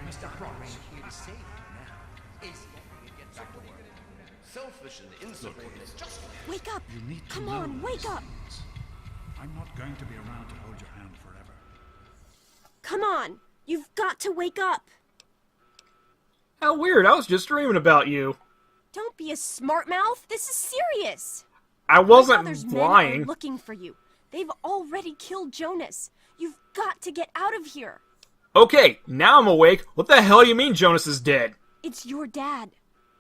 Mr. Crunch here to save you now. Is get back to work. Selfish and insubordinate. Just Wake up! You need to Come know on, wake these up! things. I'm not going to be around to hold your hand forever. Come on! You've got to wake up! How weird, I was just dreaming about you. Don't be a smart mouth. This is serious. I My father's wasn't men are lying. looking for you. They've already killed Jonas. You've got to get out of here. Okay, now I'm awake. What the hell do you mean Jonas is dead? It's your dad.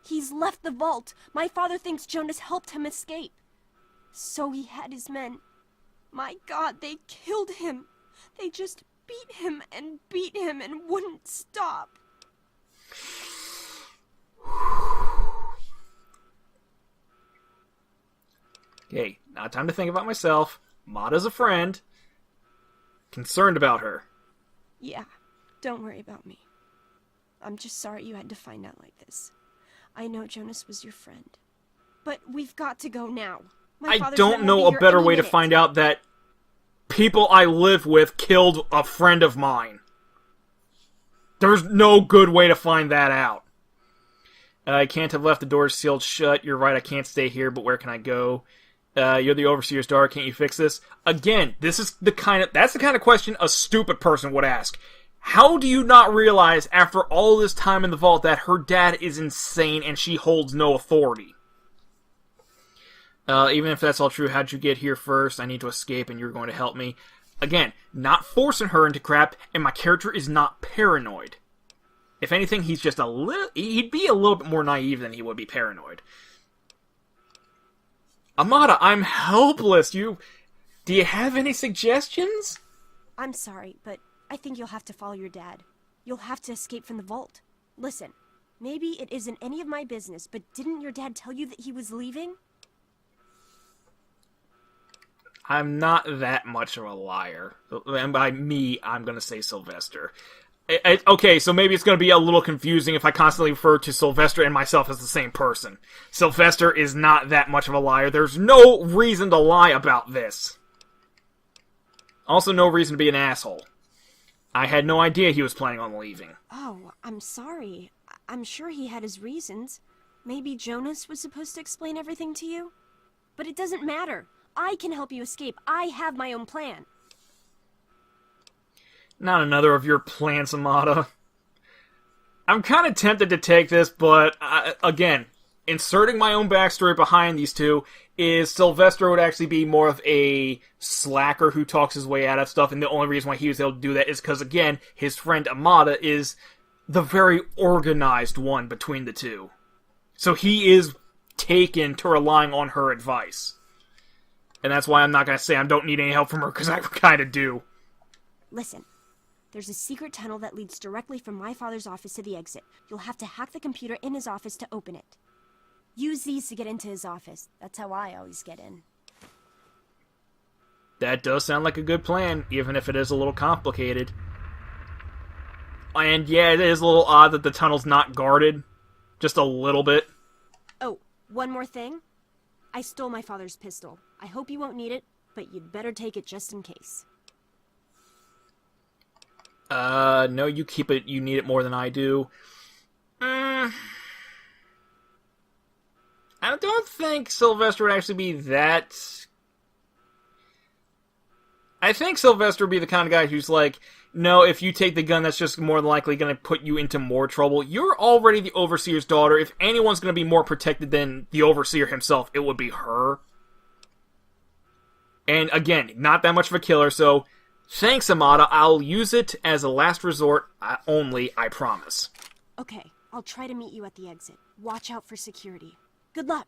He's left the vault. My father thinks Jonas helped him escape. So he had his men. My God, they killed him. They just beat him and wouldn't stop. Okay, now time to think about myself. Mata's a friend. Concerned about her. Yeah, don't worry about me. I'm just sorry you had to find out like this. I know Jonas was your friend. But we've got to go now. My I father's don't men will know be a here better any way to minute. find out that people I live with killed a friend of mine. There's no good way to find that out. I can't have left the doors sealed shut. You're right, I can't stay here, but where can I go? You're the overseer's daughter, can't you fix this? Again, that's the kind of question a stupid person would ask. How do you not realize after all this time in the vault that her dad is insane and she holds no authority? Even if that's all true, how'd you get here first? I need to escape and you're going to help me. Again, not forcing her into crap, and my character is not paranoid. If anything, he'd be a little bit more naive than he would be paranoid. Amata, I'm helpless. Do you have any suggestions? I'm sorry, but I think you'll have to follow your dad. You'll have to escape from the vault. Listen, maybe it isn't any of my business, but didn't your dad tell you that he was leaving? I'm not that much of a liar. And by me, I'm going to say Sylvester. Okay, so maybe it's going to be a little confusing if I constantly refer to Sylvester and myself as the same person. Sylvester is not that much of a liar. There's no reason to lie about this. Also, no reason to be an asshole. I had no idea he was planning on leaving. Oh, I'm sorry. I'm sure he had his reasons. Maybe Jonas was supposed to explain everything to you? But it doesn't matter. I can help you escape. I have my own plan. Not another of your plans, Amata. I'm kind of tempted to take this, but again, inserting my own backstory behind these two is Sylvester would actually be more of a slacker who talks his way out of stuff, and the only reason why he was able to do that is because, again, his friend Amata is the very organized one between the two. So he is taken to relying on her advice. And that's why I'm not going to say I don't need any help from her, because I kind of do. Listen, there's a secret tunnel that leads directly from my father's office to the exit. You'll have to hack the computer in his office to open it. Use these to get into his office. That's how I always get in. That does sound like a good plan, even if it is a little complicated. And yeah, it is a little odd that the tunnel's not guarded. Just a little bit. Oh, one more thing. I stole my father's pistol. I hope you won't need it, but you'd better take it just in case. No, you keep it. You need it more than I do. I don't think Sylvester would actually be that... I think Sylvester would be the kind of guy who's like, no, if you take the gun, that's just more than likely going to put you into more trouble. You're already the Overseer's daughter. If anyone's going to be more protected than the Overseer himself, it would be her. And again, not that much of a killer, so thanks, Amata. I'll use it as a last resort only, I promise. Okay, I'll try to meet you at the exit. Watch out for security. Good luck.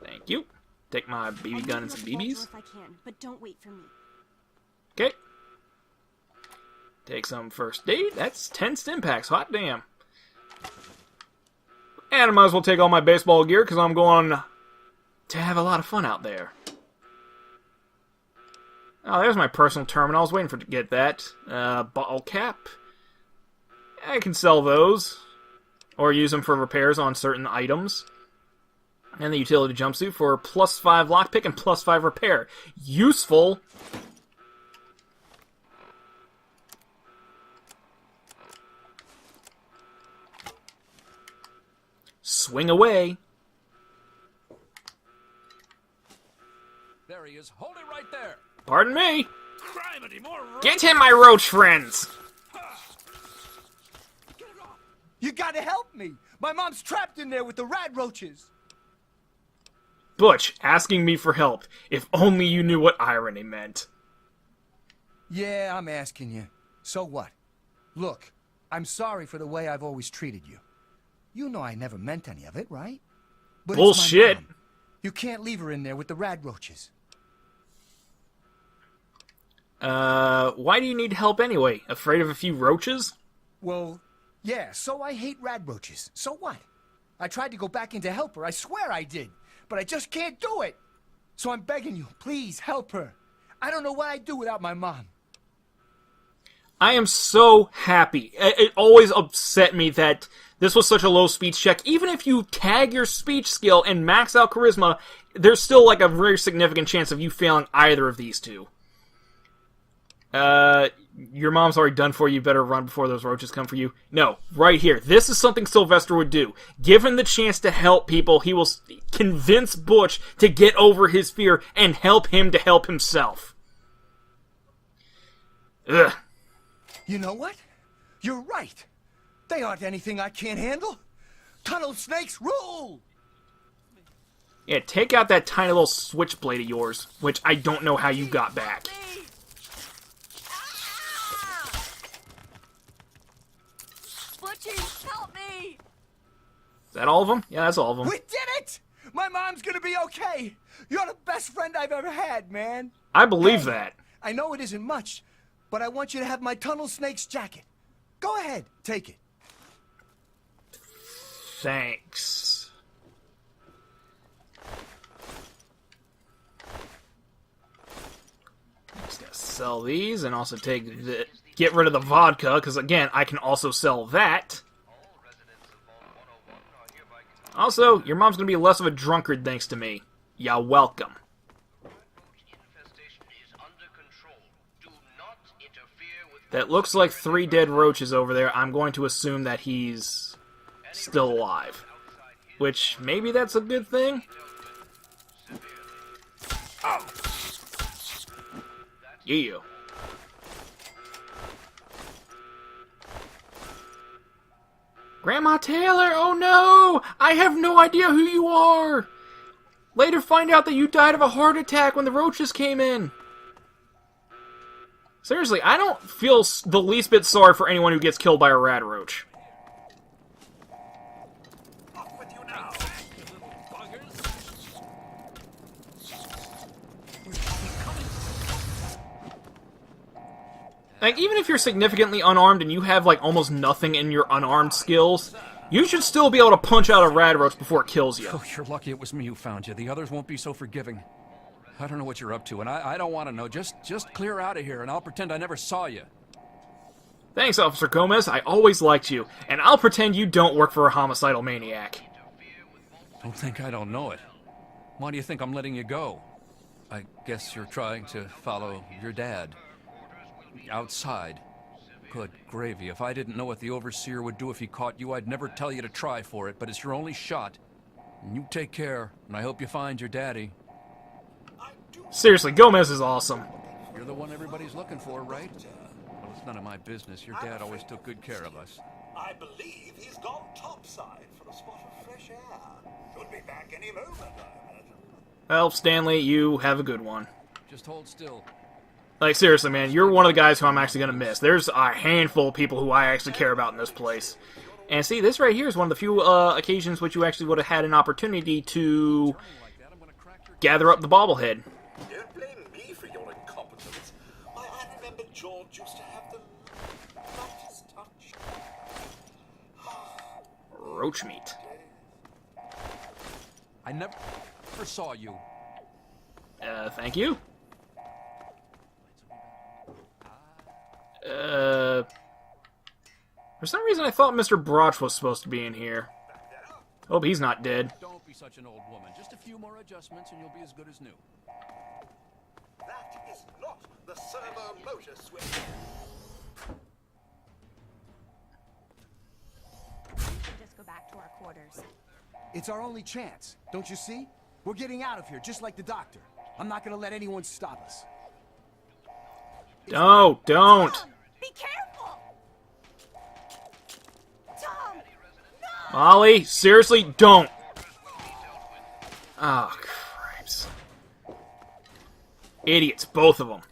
Thank you. Take my BB I'll gun meet and you some at the vault BBs. if I can, but don't wait for me. Okay. Take some first aid. That's 10 stim packs. Hot damn. And I might as well take all my baseball gear because I'm going to have a lot of fun out there. Oh, there's my personal terminal. I was waiting to get that. Bottle cap. I can sell those. Or use them for repairs on certain items. And the utility jumpsuit for +5 lockpick and +5 repair. Useful. swing away. There he is. Hold it right there. Pardon me. Criminy, more Get him, my roach friends! You gotta help me! My mom's trapped in there with the rat roaches! Butch, asking me for help. If only you knew what irony meant. Yeah, I'm asking you. So what? Look, I'm sorry for the way I've always treated you. You know I never meant any of it, right? But Bullshit. It's my mom. You can't leave her in there with the rat roaches. Why do you need help anyway? Afraid of a few roaches? Well, yeah, so I hate rat roaches. So what? I tried to go back in to help her, I swear I did. But I just can't do it. So I'm begging you, please help her. I don't know what I'd do without my mom. I am so happy. It always upset me that this was such a low speech check. Even if you tag your speech skill and max out charisma, there's still like a very significant chance of you failing either of these two. Your mom's already done for you. Better run before those roaches come for you. No, right here. This is something Sylvester would do. Given the chance to help people, he will convince Butch to get over his fear and help him to help himself. Ugh. You know what? You're right. They aren't anything I can't handle. Tunnel snakes rule! Yeah, take out that tiny little switchblade of yours, which I don't know how you got back. Butchie, help me! Is that all of them? Yeah, that's all of them. We did it! My mom's gonna be okay. You're the best friend I've ever had, man. I believe Hey, that. I know it isn't much, but I want you to have my Tunnel Snakes jacket. Go ahead, take it. Thanks. Just gotta sell these and also take the... Get rid of the vodka, because again, I can also sell that. Also, your mom's gonna be less of a drunkard thanks to me. You're welcome. That looks like 3 dead roaches over there. I'm going to assume that he's still alive. Which, maybe that's a good thing? Yeah. Grandma Taylor, oh no! I have no idea who you are! Later find out that you died of a heart attack when the roaches came in. Seriously, I don't feel the least bit sorry for anyone who gets killed by a rat roach. Off with you now, you little buggers. Like, even if you're significantly unarmed and you have, like, almost nothing in your unarmed skills, you should still be able to punch out a rat roach before it kills you. Oh, you're lucky it was me who found you. The others won't be so forgiving. I don't know what you're up to, and I don't want to know. Just clear out of here, and I'll pretend I never saw you. Thanks, Officer Gomez. I always liked you. And I'll pretend you don't work for a homicidal maniac. Don't think I don't know it. Why do you think I'm letting you go? I guess you're trying to follow your dad. Outside. Good gravy. If I didn't know what the Overseer would do if he caught you, I'd never tell you to try for it, but it's your only shot. And you take care, and I hope you find your daddy. Seriously, Gomez is awesome. You're the one everybody's looking for, right? Well, it's none of my business. Your dad always took good care of us. I believe he's gone topside for a spot of fresh air. Should be back any moment, I imagine. Well, Stanley, you have a good one. Just hold still. Like, seriously, man, you're one of the guys who I'm actually going to miss. There's a handful of people who I actually care about in this place. And see, this right here is one of the few occasions which you actually would have had an opportunity to gather up the bobblehead. Don't blame me for your incompetence. I remember George used to have the lightest touch. Roach meat. I never saw you. Thank you. For some reason I thought Mr. Broch was supposed to be in here. Hope he's not dead. Don't be such an old woman. Just a few more adjustments and you'll be as good as new. That is not the servo motor switch. We should just go back to our quarters. It's our only chance. Don't you see? We're getting out of here, just like the doctor. I'm not gonna let anyone stop us. Don't. Tom, be careful! Tom! No! Molly, seriously, don't. Oh, cripes. Idiots, both of them.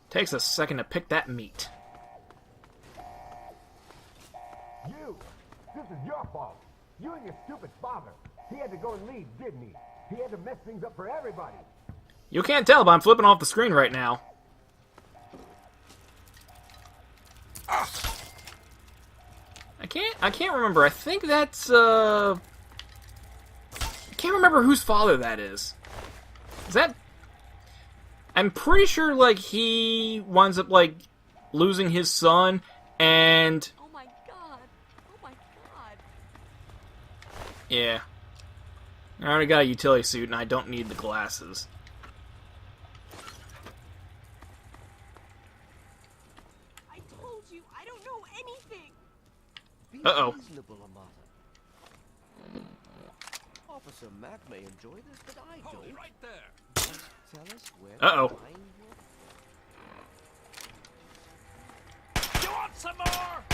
Takes a second to pick that meat. You! This is your fault. You and your stupid father. He had to go and leave, didn't he? He had to mess things up for everybody. You can't tell, but I'm flipping off the screen right now. I can't remember. I think that's, I can't remember whose father that is. Is that... I'm pretty sure, like, he winds up, like, losing his son, and... Oh my god. Oh my god. Yeah. I already got a utility suit, and I don't need the glasses. I told you, I don't know anything. Be Uh-oh. reasonable, Amata. Officer Mack may enjoy this, but I Hold don't. right there. Tell us where Uh-oh. to find your... You want some more?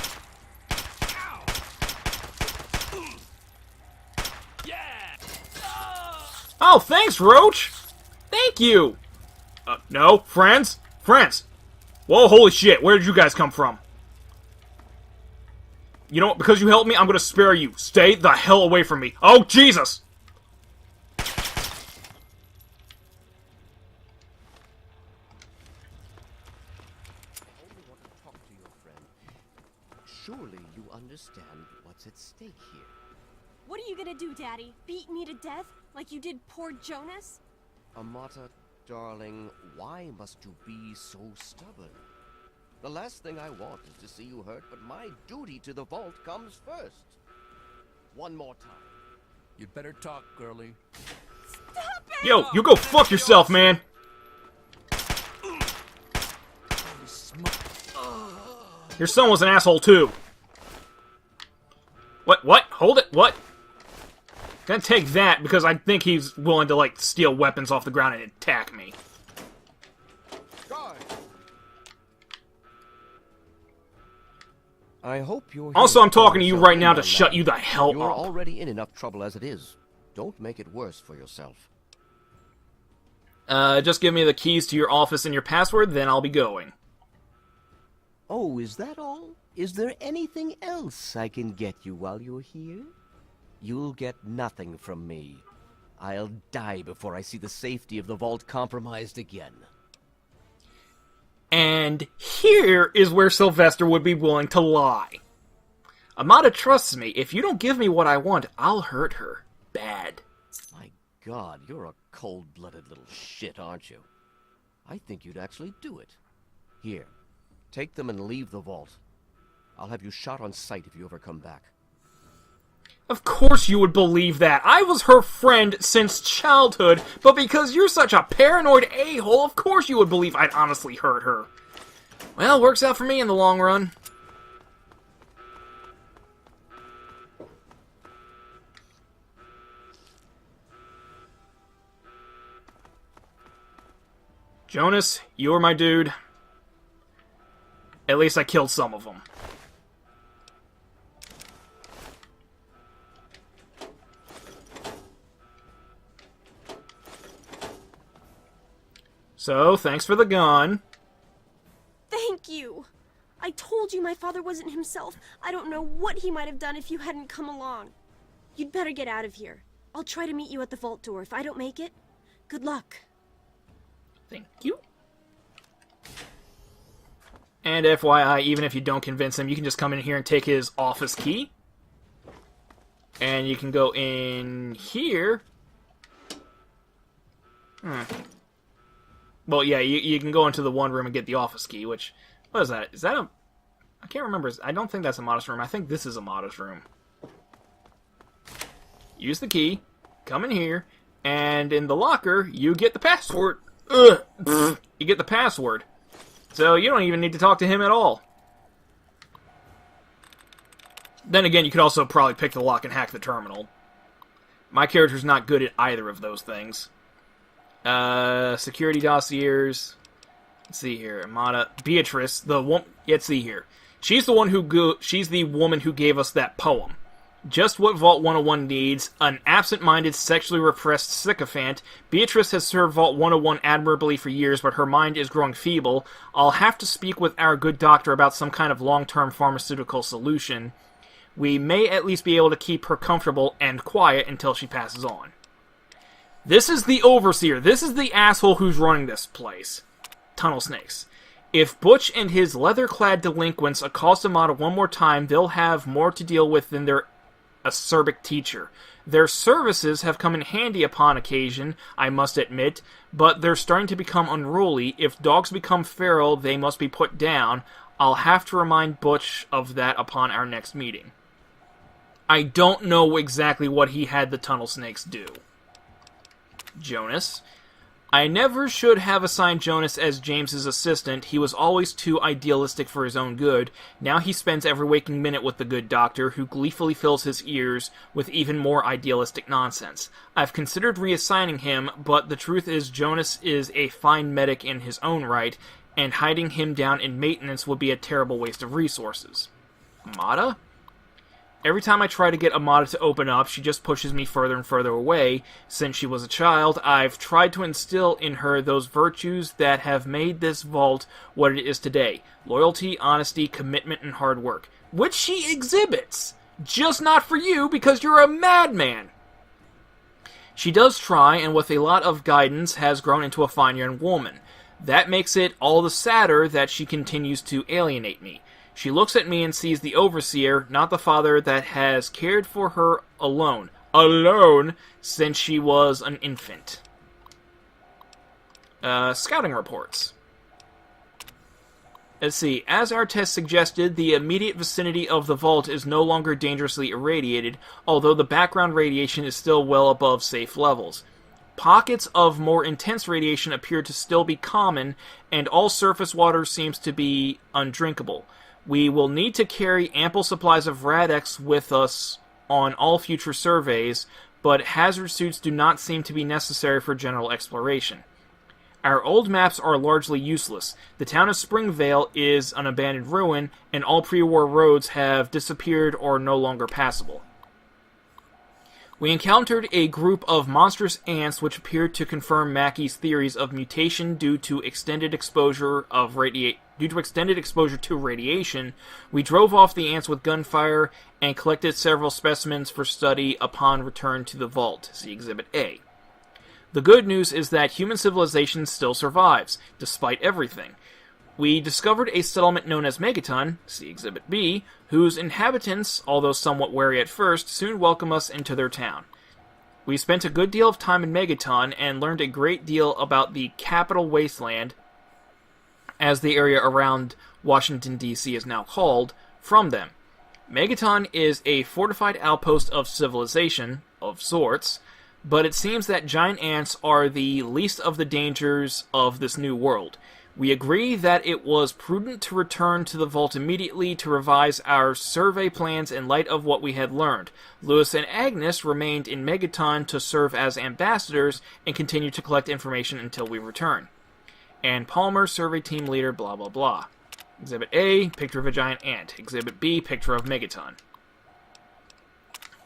Ow! Yeah! Oh, thanks, Roach! Thank you! No, friends? Friends! Whoa, holy shit, where did you guys come from? You know what, because you helped me, I'm gonna spare you. Stay the hell away from me. Oh, Jesus! only want to talk to your friend. Surely you understand what's at stake here. What are you gonna do, Daddy? Beat me to death? Like you did poor Jonas? Amata, darling, why must you be so stubborn? The last thing I want is to see you hurt, but my duty to the vault comes first. One more time. You'd better talk, girlie. Stop it! Yo, you go fuck yourself, man! Your son was an asshole, too. What? Hold it, what? Gonna take that, because I think he's willing to, like, steal weapons off the ground and attack me. Guard! I hope you're Also, here I'm talking to you yourself right now in, to my shut lad. you the hell You're up. already in enough trouble as it is. Don't make it worse for yourself. Just give me the keys to your office and your password, then I'll be going. Oh, is that all? Is there anything else I can get you while you're here? You'll get nothing from me. I'll die before I see the safety of the vault compromised again. And here is where Sylvester would be willing to lie. Amata trusts me. If you don't give me what I want, I'll hurt her. Bad. My God, you're a cold-blooded little shit, aren't you? I think you'd actually do it. Here, take them and leave the vault. I'll have you shot on sight if you ever come back. Of course you would believe that. I was her friend since childhood, but because you're such a paranoid a-hole, of course you would believe I'd honestly hurt her. Well, works out for me in the long run. Jonas, you're my dude. At least I killed some of them. So, thanks for the gun. Thank you! I told you my father wasn't himself. I don't know what he might have done if you hadn't come along. You'd better get out of here. I'll try to meet you at the vault door. If I don't make it, good luck. Thank you. And FYI, even if you don't convince him, you can just come in here and take his office key. And you can go in here. Well, yeah, you can go into the one room and get the office key, which... What is that? Is that a... I can't remember. I don't think that's Amata's room. I think this is Amata's room. Use the key. Come in here. And in the locker, you get the password. Ugh. You get the password. So you don't even need to talk to him at all. Then again, you could also probably pick the lock and hack the terminal. My character's not good at either of those things. Security dossiers. Let's see here. Amada. Beatrice, the woman. Let's see here. She's the woman who gave us that poem. Just what Vault 101 needs, an absent-minded, sexually repressed sycophant. Beatrice has served Vault 101 admirably for years, but her mind is growing feeble. I'll have to speak with our good doctor about some kind of long-term pharmaceutical solution. We may at least be able to keep her comfortable and quiet until she passes on. This is the Overseer. This is the asshole who's running this place. Tunnel Snakes. If Butch and his leather-clad delinquents accost Amada one more time, they'll have more to deal with than their acerbic teacher. Their services have come in handy upon occasion, I must admit, but they're starting to become unruly. If dogs become feral, they must be put down. I'll have to remind Butch of that upon our next meeting. I don't know exactly what he had the Tunnel Snakes do. Jonas. I never should have assigned Jonas as James's assistant. He was always too idealistic for his own good. Now he spends every waking minute with the good doctor, who gleefully fills his ears with even more idealistic nonsense. I've considered reassigning him, but the truth is Jonas is a fine medic in his own right, and hiding him down in maintenance would be a terrible waste of resources. Amada? Every time I try to get Amada to open up, she just pushes me further and further away. Since she was a child, I've tried to instill in her those virtues that have made this vault what it is today. Loyalty, honesty, commitment, and hard work. Which she exhibits! Just not for you, because you're a madman! She does try, and with a lot of guidance, has grown into a fine young woman. That makes it all the sadder that she continues to alienate me. She looks at me and sees the Overseer, not the father that has cared for her alone, since she was an infant. Scouting reports. Let's see. As our test suggested, the immediate vicinity of the vault is no longer dangerously irradiated, although the background radiation is still well above safe levels. Pockets of more intense radiation appear to still be common, and all surface water seems to be undrinkable. We will need to carry ample supplies of Rad-X with us on all future surveys, but hazard suits do not seem to be necessary for general exploration. Our old maps are largely useless. The town of Springvale is an abandoned ruin, and all pre-war roads have disappeared or are no longer passable. We encountered a group of monstrous ants which appeared to confirm Mackey's theories of mutation due to extended exposure to radiation. We drove off the ants with gunfire and collected several specimens for study upon return to the vault. See Exhibit A. The good news is that human civilization still survives, despite everything. We discovered a settlement known as Megaton, see Exhibit B, whose inhabitants, although somewhat wary at first, soon welcome us into their town. We spent a good deal of time in Megaton and learned a great deal about the Capital Wasteland, as the area around Washington, D.C. is now called, from them. Megaton is a fortified outpost of civilization, of sorts, but it seems that giant ants are the least of the dangers of this new world. We agree that it was prudent to return to the vault immediately to revise our survey plans in light of what we had learned. Lewis and Agnes remained in Megaton to serve as ambassadors and continue to collect information until we return. And Palmer, survey team leader, blah blah blah. Exhibit A, picture of a giant ant. Exhibit B, picture of Megaton.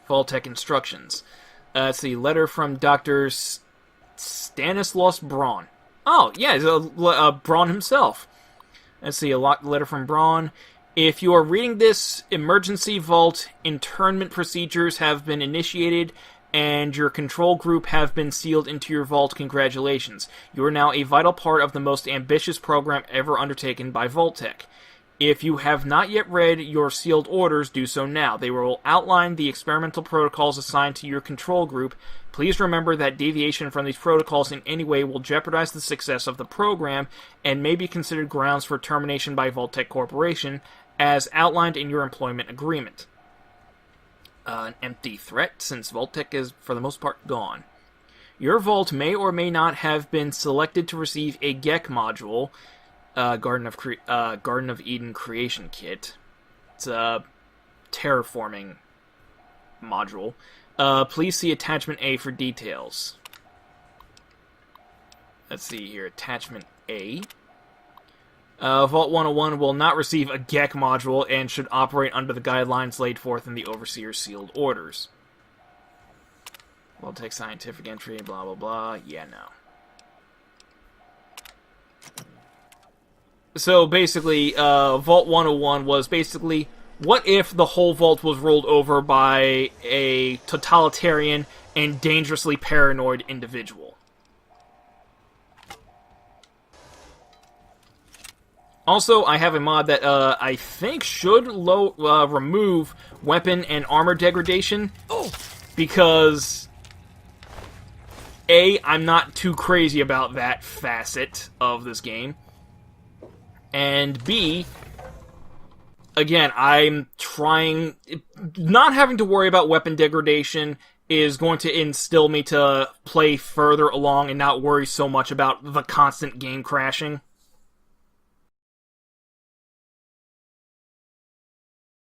Vault-Tec instructions. Let's see, letter from Dr. Stanislaus Braun. Oh, yeah, Braun himself. Let's see, letter from Braun. If you are reading this, emergency vault internment procedures have been initiated, and your control group have been sealed into your vault. Congratulations. You are now a vital part of the most ambitious program ever undertaken by Vault-Tec. If you have not yet read your sealed orders, do so now. They will outline the experimental protocols assigned to your control group. Please remember that deviation from these protocols in any way will jeopardize the success of the program and may be considered grounds for termination by Vault-Tec Corporation, as outlined in your employment agreement. An empty threat, since Vault-Tec is, for the most part, gone. Your vault may or may not have been selected to receive a GECK module, Garden of Eden Creation Kit. It's a terraforming module. Please see Attachment A for details. Let's see here, Attachment A. Vault 101 will not receive a GECK module and should operate under the guidelines laid forth in the Overseer's sealed orders. We'll take scientific entry, blah blah blah. Yeah, no. So basically, Vault 101 was basically, what if the whole vault was ruled over by a totalitarian and dangerously paranoid individual? Also, I have a mod that I think should remove weapon and armor degradation, because A, I'm not too crazy about that facet of this game, and B, again, I'm trying... Not having to worry about weapon degradation is going to instill me to play further along and not worry so much about the constant game crashing.